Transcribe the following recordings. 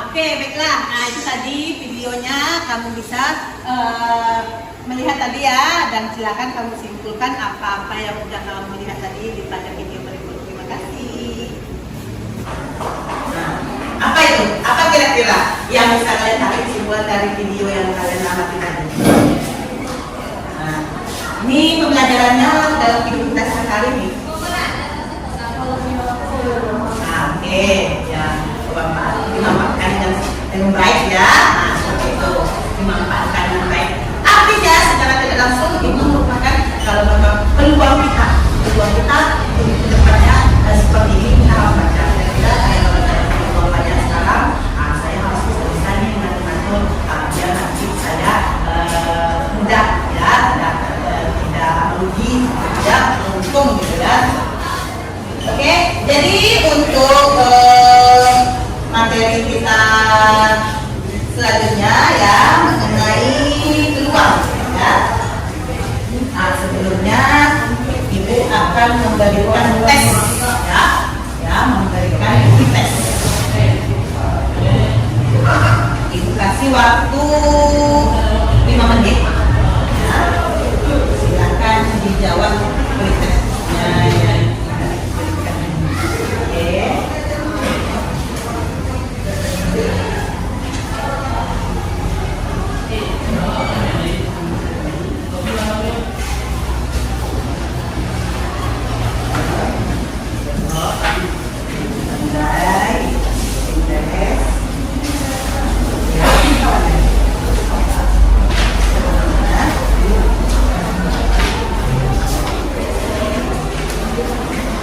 Oke, baiklah. Nah, itu tadi videonya, kamu bisa melihat tadi ya, dan silakan kamu simpulkan apa-apa yang sudah kamu lihat tadi di pada video berikut. Terima kasih. Nah, apa itu? Apa kira-kira yang bisa kalian tarik kesimpulan dari video yang kalian amati tadi? Nah, ini pembelajarannya dalam hidup kita sehari-hari nih. Nah, oke, ya, dimanfaatkan dengan baik ya. Nah, seperti itu, dimanfaatkan dengan baik. Artinya secara tidak langsung ini merupakan kalau peluang kita untuk kedepannya seperti ini kita harus baca. Kira-kira saya kalau baca peluangnya sekarang, saya harus bisa nih mengatur biar nanti saya mudah ya, tidak merugi, tidak untung gitu ya. Oke, jadi untuk materi kita selanjutnya ya mengenai peluang ya. Nah, sebelumnya ibu akan memberikan tes ya, memberikan tes. Ibu kasih waktu 5 menit ya. Silakan dijawab tesnya ya.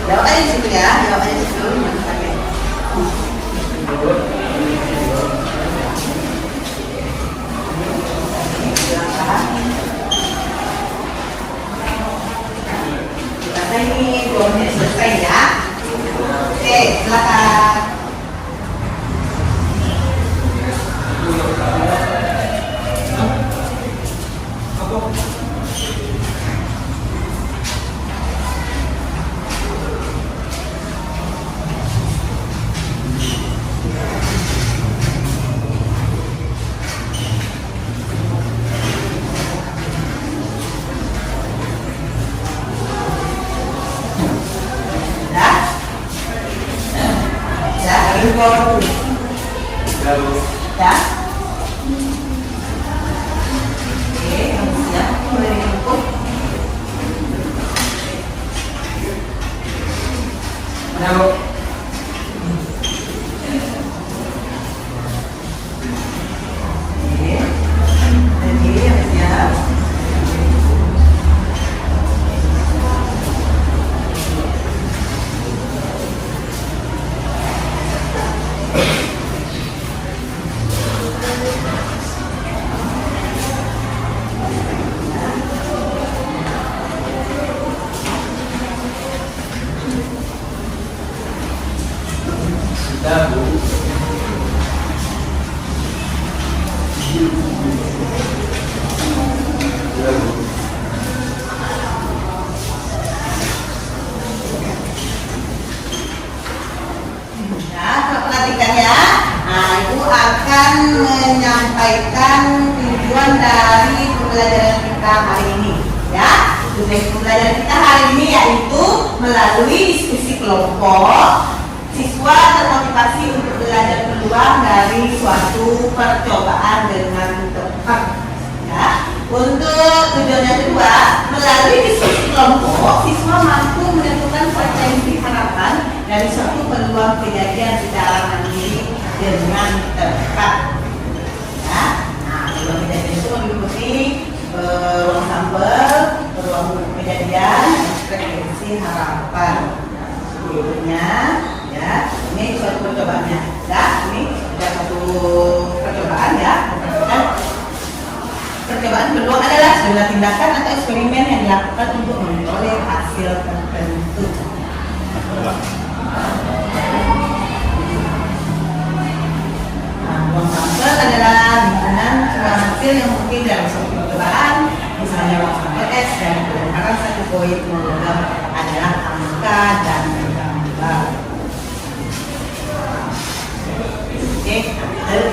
Jawabannya di situ ya, jawabannya di situ. Kita ini 2 menit selesai ya. Oke, silakan. Ya. Oke, kamu siap? Boleh diinput. Halo. Oke. Jadi yang siap. Perhatikan ya. Nah, Ibu akan menyampaikan tujuan dari pembelajaran kita hari ini ya. Tujuan pembelajaran kita hari ini yaitu melalui diskusi kelompok siswa termotivasi untuk belajar peluang dari suatu percobaan dengan tepat ya. Untuk tujuan yang kedua, melalui diskusi kelompok siswa mampu menentukan potensi harapan dari suatu peluang kejadian di dalam diri dengan tepat ya. Nah, peluang kejadian itu meliputi ruang sampel, ruang kejadian, frekuensi harapan. Berikutnya ya, ini suatu percobaannya ya. Ini ada satu percobaan ya. Percobaan peluang adalah sebuah tindakan atau eksperimen yang dilakukan untuk memperoleh hasil tertentu. Nah, ruang sampel adalah himpunan ruang hasil yang mungkin dalam suatu percobaan, misalnya ruang sampel S dan kebenaran satu poin logam adalah angka dan gambar. Oke, lalu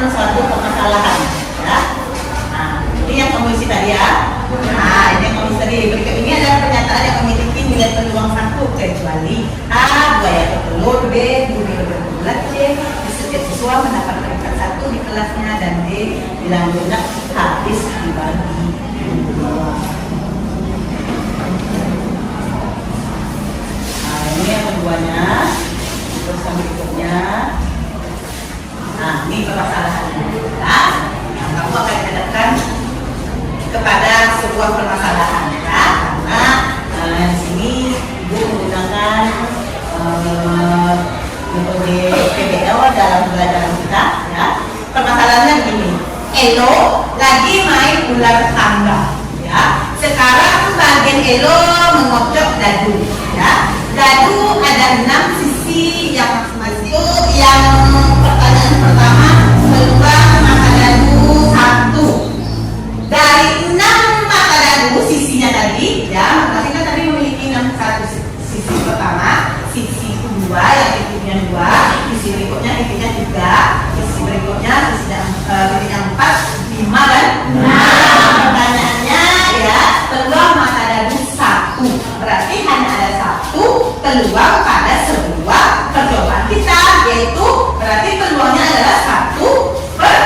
suatu permasalahan. Ya. Nah, ini yang kamu isi tadi ya. Nah, ini yang kamu isi tadi. Berikut ini adalah pernyataan yang memiliki nilai peluang 1 kecuali A. Buaya bertelur, B. Bumi berbulat, C. Setiap siswa mendapat peringkat 1 di kelasnya, dan D. Bilang bulat habis dibagi 2. Nah, ini yang keduanya. Terus yang berikutnya. Nah, ini permasalahannya. Ya. Nah, kamu akan dihadapkan kepada sebuah permasalahan, ya. Karena di sini ibu menggunakan metode PBL dalam pembelajaran kita, ya. Permasalahannya begini. Elo lagi main ular tangga, ya. Sekarang bagian Elo mengocok dadu, ya. Dadu ada 6 sisi yang masing-masing. Yang pertanyaan pertama, peluang mata dadu 1. Dari 6 mata dadu sisinya tadi, ya, masing kan tadi memiliki 1 sisi pertama, sisi kedua yang titiknya 2, sisi berikutnya titiknya 3, sisi berikutnya titiknya 4, 5 kan? Nah, pertanyaannya ya, peluang mata dadu 1. Berarti hanya ada 1 peluang pada sebuah percobaan kita, yaitu berarti peluangnya adalah 1 per.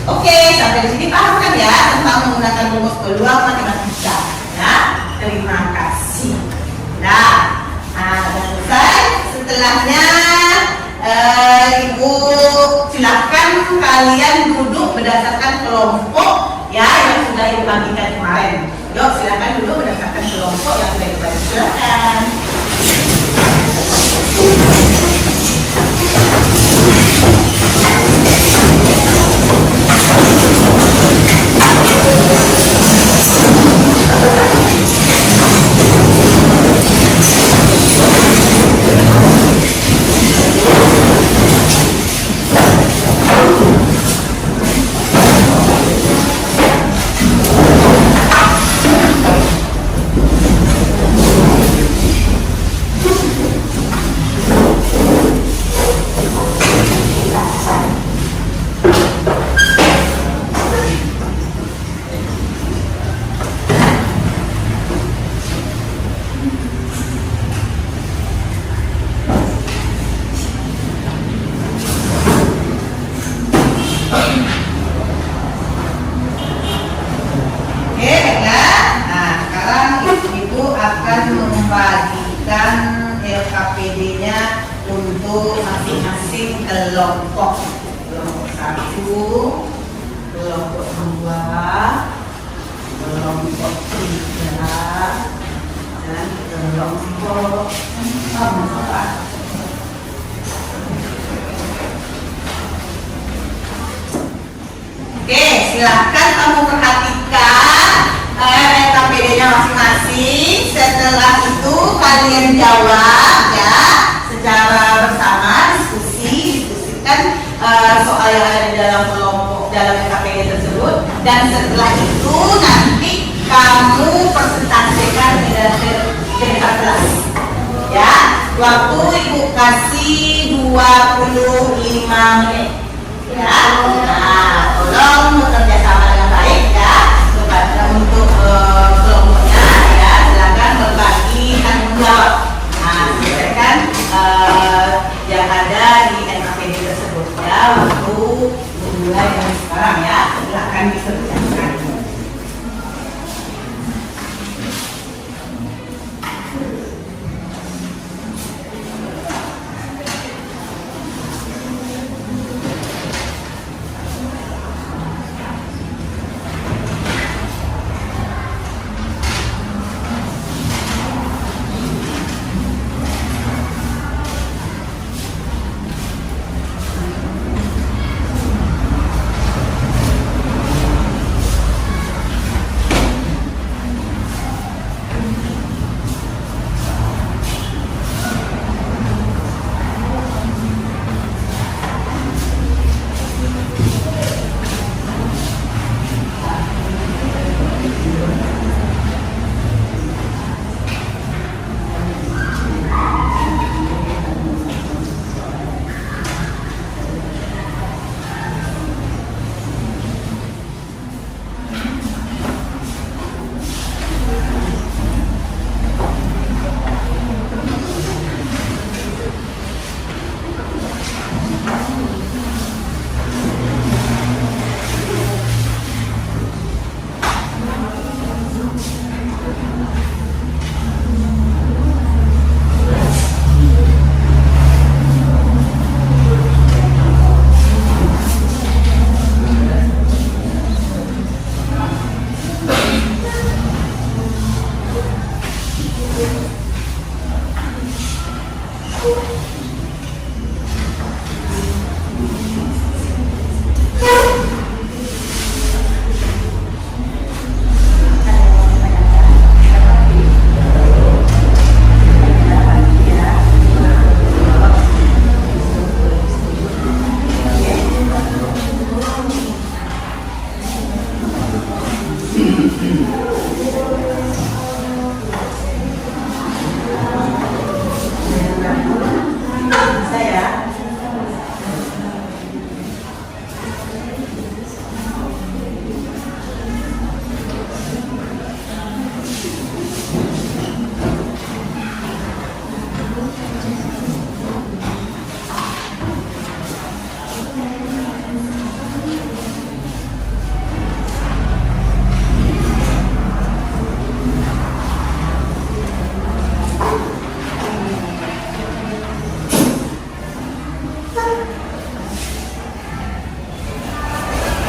Oke, sampai di sini paham kan ya tentang menggunakan rumus peluang matematika? Ya, terima kasih. Nah, sudah selesai. Setelahnya, ibu silakan kalian duduk berdasarkan kelompok ya yang sudah ibu bagikan kemarin. Yuk, silakan duduk berdasarkan kelompok yang sudah ibu bagikan. Silakan. LKPD-nya untuk masing-masing kelompok. Kelompok 1, kelompok 2, kelompok 3, dan kelompok 4. Oke, silahkan kamu perhatikan LKPD-nya masing-masing. Setelah itu kalian jawab ya secara bersama, diskusikan soal yang ada di dalam kelompok dalam LKPD tersebut. Dan setelah itu nanti kamu presentasikan di depan kelas. Ya, waktu ibu kasih 25 menit. Ya, nah, tolong bekerja sama dengan baik ya untuk kelompoknya ya, silakan berbagi tanggung jawab. Nah, selesaikan yang ada di NKPD tersebut ya, waktu mulai dari sekarang ya, silakan dikerjakan.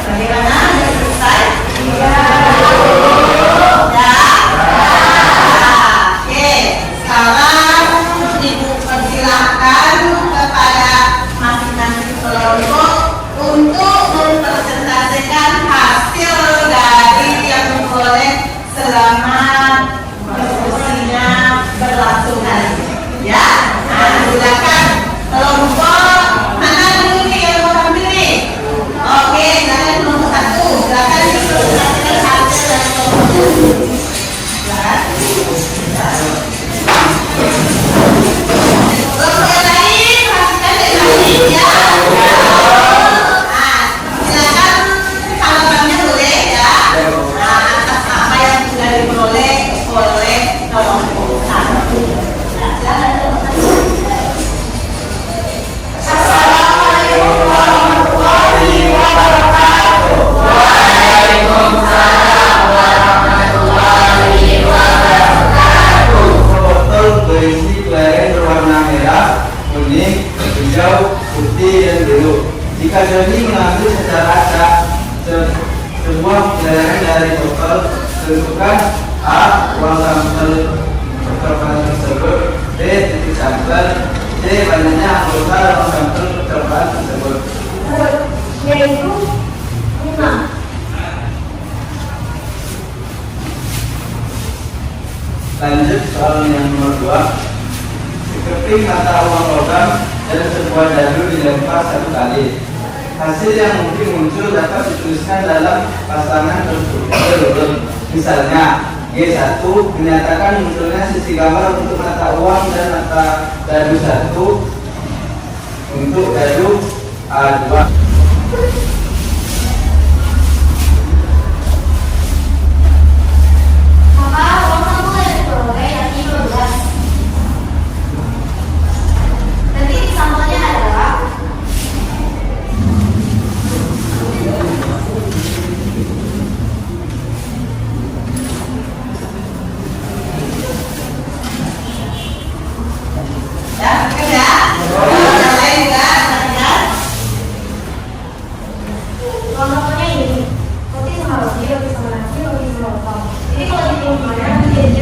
Bagaimana? Sudah selesai? Iya. Oke, sekarang Ibu persilahkan kepada masing-masing kelompok untuk mempresentasikan hasil dari yang diperoleh selama diskusinya berlangsung hari ini. Ya, nah, silakan kelompok mana dulu nih yang mau tampil nih? Oke, silakan kelompok satu. Silakan dipresentasikan hasil dari kelompok satu. Silakan. Kelompok yang lain, perhatikan yang lain ya. Nah, silakan tanggapannya boleh ya. Nah, atas apa yang sudah diperoleh oleh kelompok satu. Nah, silakan kelompok satu. Assalamualaikum warahmatullahi wabarakatuh. Waalaikumsalam warahmatullahi wabarakatuh. Botol berisi pelaren berwarna merah, kuning, hijau, putih, dan biru. Jika Joni mengambil secara acak sebuah pelaren dari botol, tentukan A. Uang sampel percobaan tersebut, B. Titik sampel, C. Banyaknya anggota uang sampel percobaan tersebut. Yaitu 5. Lanjut soal yang nomor 2. Sekeping mata uang logam dan sebuah dadu dilempar satu kali. Hasil yang mungkin muncul dapat dituliskan dalam pasangan berurut. Misalnya, G1 menyatakan munculnya sisi gambar untuk mata uang dan mata dadu 1 untuk dadu A2. Maka uang sampul yang diperoleh yakni 12. Nanti sampelnya adalah Ya, oke ya. Yang lain juga, perhatikan. kelompoknya ini roti sama roti, roti sama nasi, roti sama lontong. Jadi kalau dihitung semuanya nanti jadi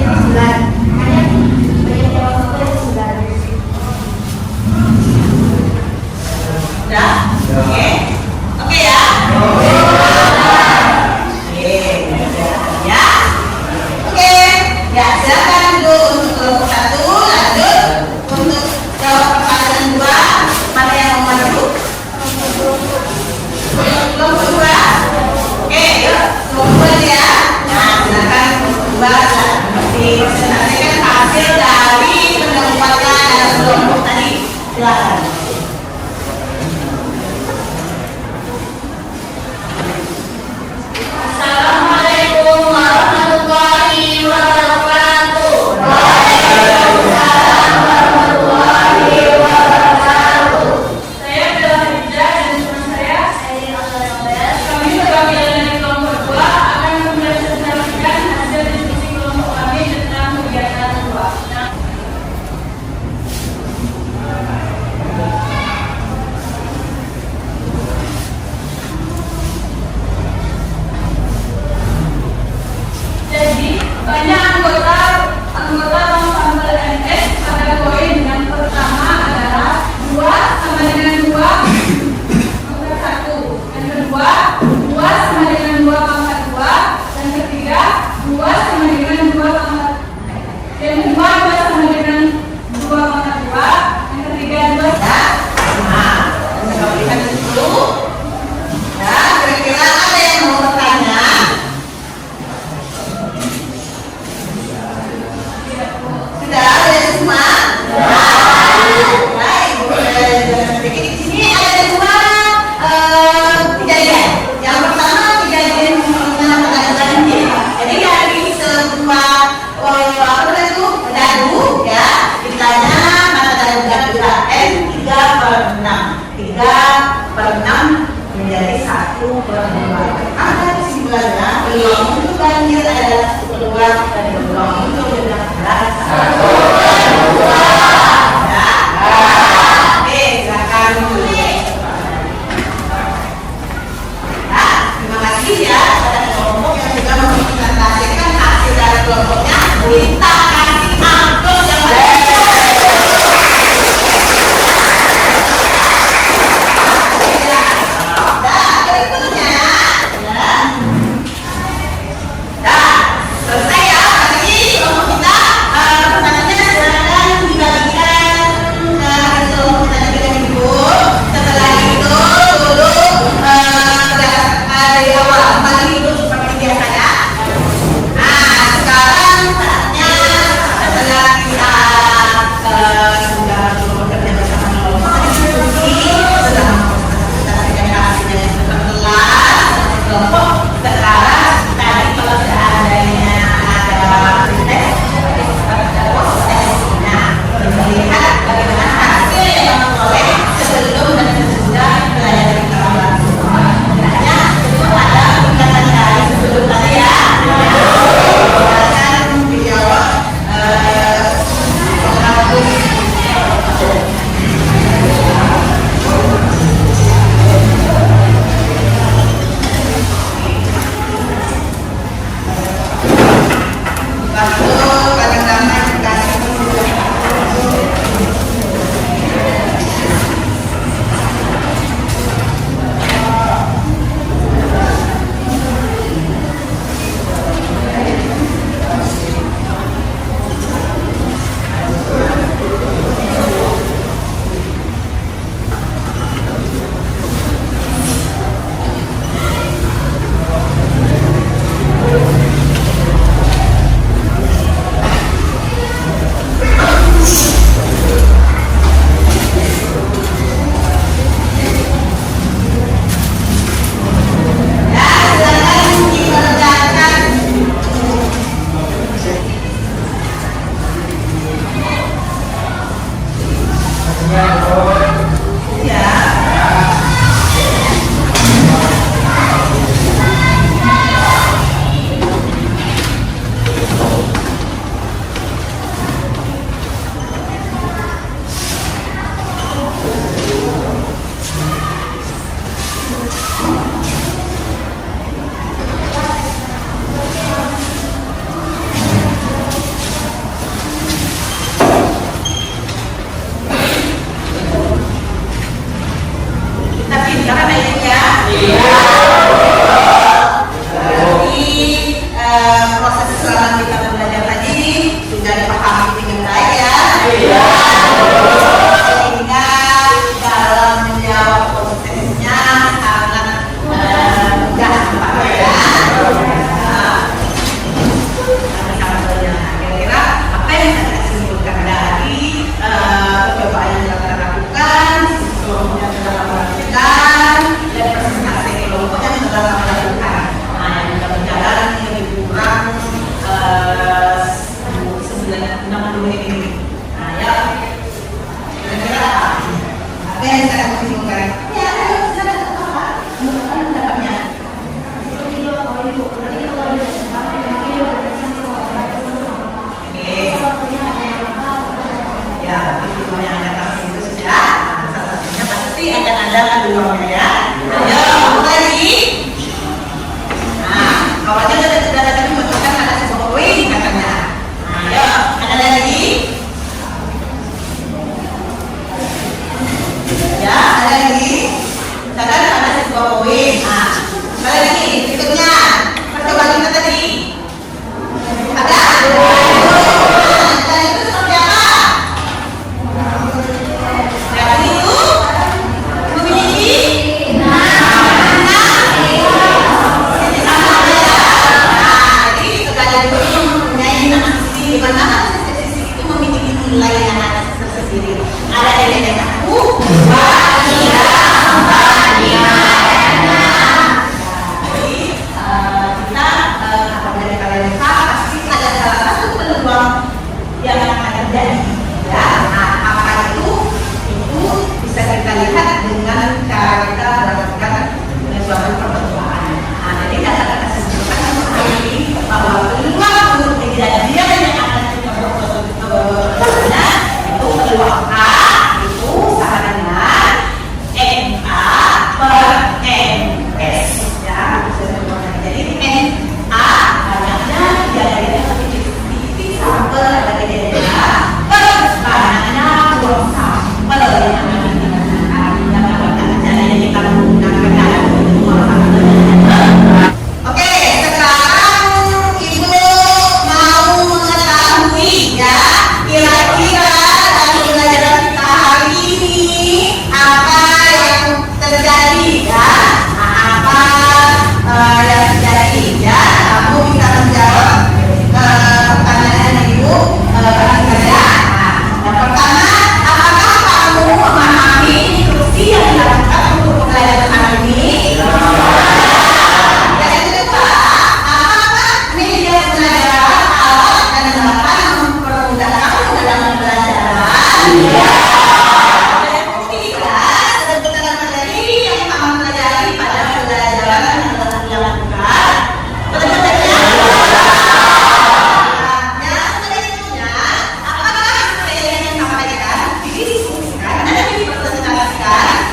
per 6 menjadi 1/2. Ada kesimpulannya, peluang untuk banjir adalah peluang dan peluang untuk benar adalah 1/2. Oke, silakan. Nah, terima kasih ya kepada kelompok yang sudah mempresentasikan hasil dari kelompoknya. Kita kasih amplop yang baik. Selesai ya, tadi kelompok kita pesanannya silakan dibagikan hasil kelompok kita dengan ibu. Setelah itu dulu dari awal bagi hidup seperti biasa ya. Nah, sekarang saatnya setelah kita sudah bekerja bersama kelompok diskusi, setelah kita hasilnya yang sudah kelas kelompok, sekarang tadi kalau sudah adanya ada tes melihat bagaimana hasil yang diperoleh sebelum dan sesudah pelajaran kita berlangsung. Sebenarnya itu ada tingkatan dari sebelum tadi ya. Silakan dijawab. Lalu kadang-kadang dikasih kita lihat dengan cara kita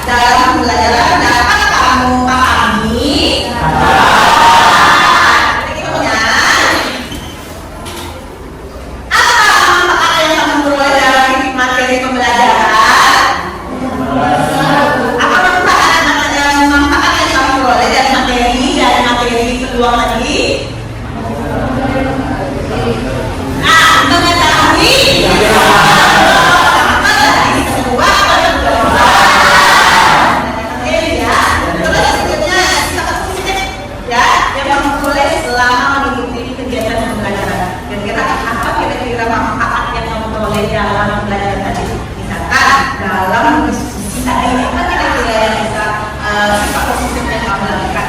dalam pembelajaran dapat kamu pahami? Berikutnya, apa manfaat yang kamu peroleh dari materi pembelajaran? Apa manfaat yang kamu peroleh dari materi kedua tadi? Mengetahui apa dari sebuah materi ya. Terus selanjutnya sifat positif ya yang kamu peroleh selama mengikuti kegiatan pembelajaran. Kira-kira apa kira-kira manfaat yang kamu peroleh dalam pembelajaran tadi? Misalkan dalam diskusi tadi apa kira-kira yang bisa sifat positif yang kamu lakukan?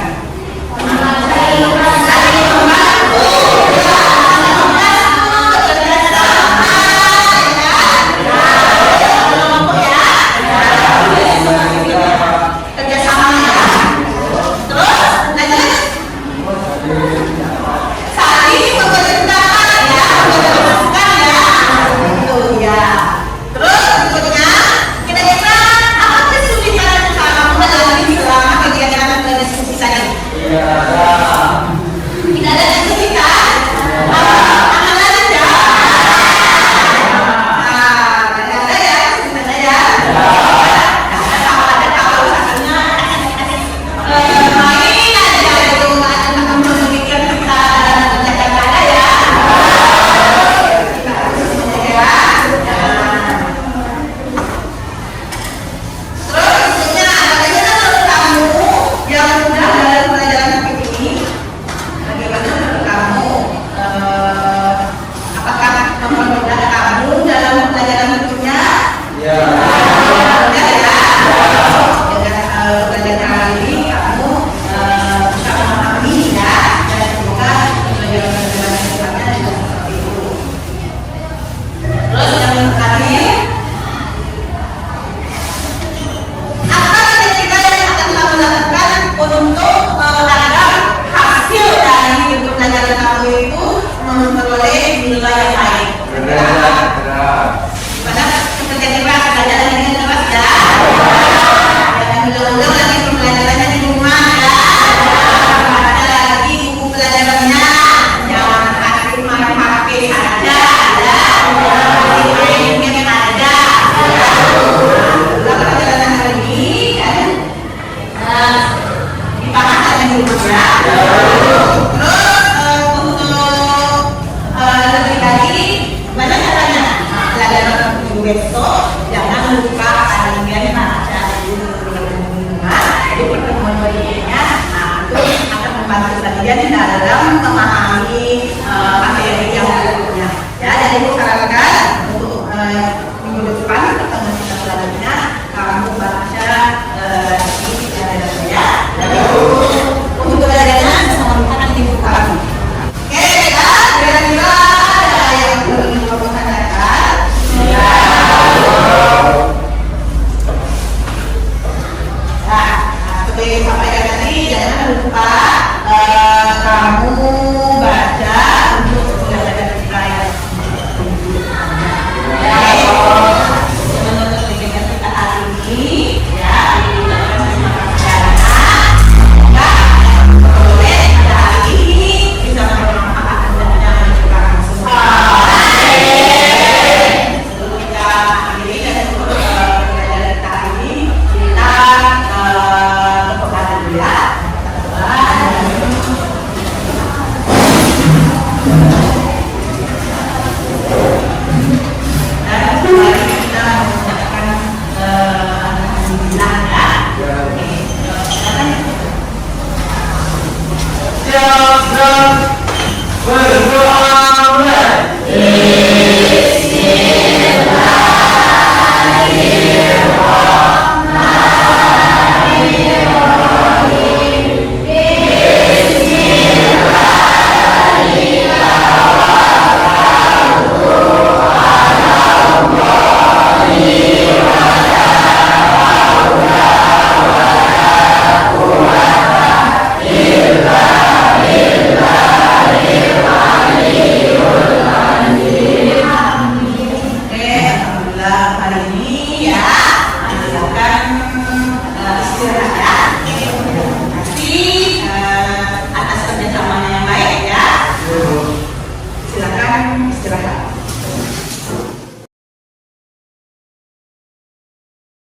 Besok jangan lupa kalian baca dulu itu pertemuan berikutnya. Nah, itu akan membantu kalian dalam memahami